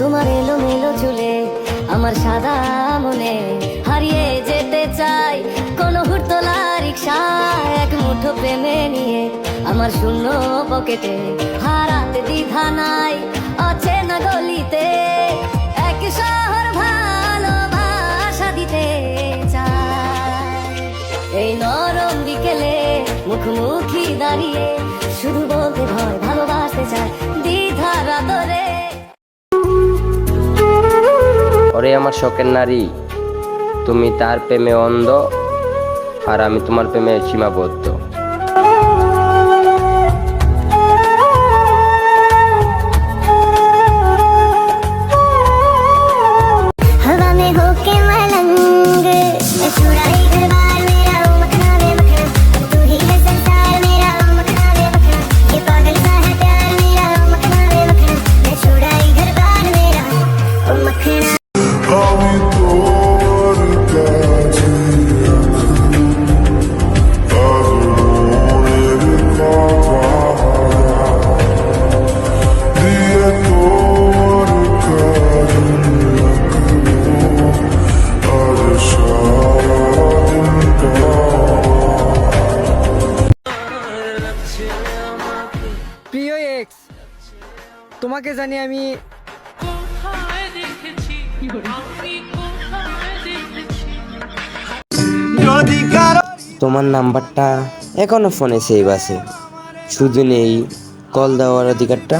তোমার এলোমেলো চুলে আমার সাদা মনে হারিয়ে যেতে চাই কোন হুড়তোলা রিক্সা এক মুঠো প্রেমে নিয়ে আমার শূন্য পকেটে হারাতে দ্বিধা নাই অচেনা গলিতে এক শহর ভালোবাসা দিতে চাই। এই নরম বিকেলে মুখোমুখি দাঁড়িয়ে শুধু বলতে ভয় ভালোবাসতে চাই দ্বিধার আদরে। ওরে আমার শখের নারী, তুমি তার প্রেমে অন্ধ আর আমি তোমার প্রেমে সীমাবদ্ধ। প্রিয় এক্স, তোমাকে জানি আমি তোমার নাম্বারটা এখনো ফোনে সেভ আছে, শুধু নেই কল দেওয়ার অধিকারটা।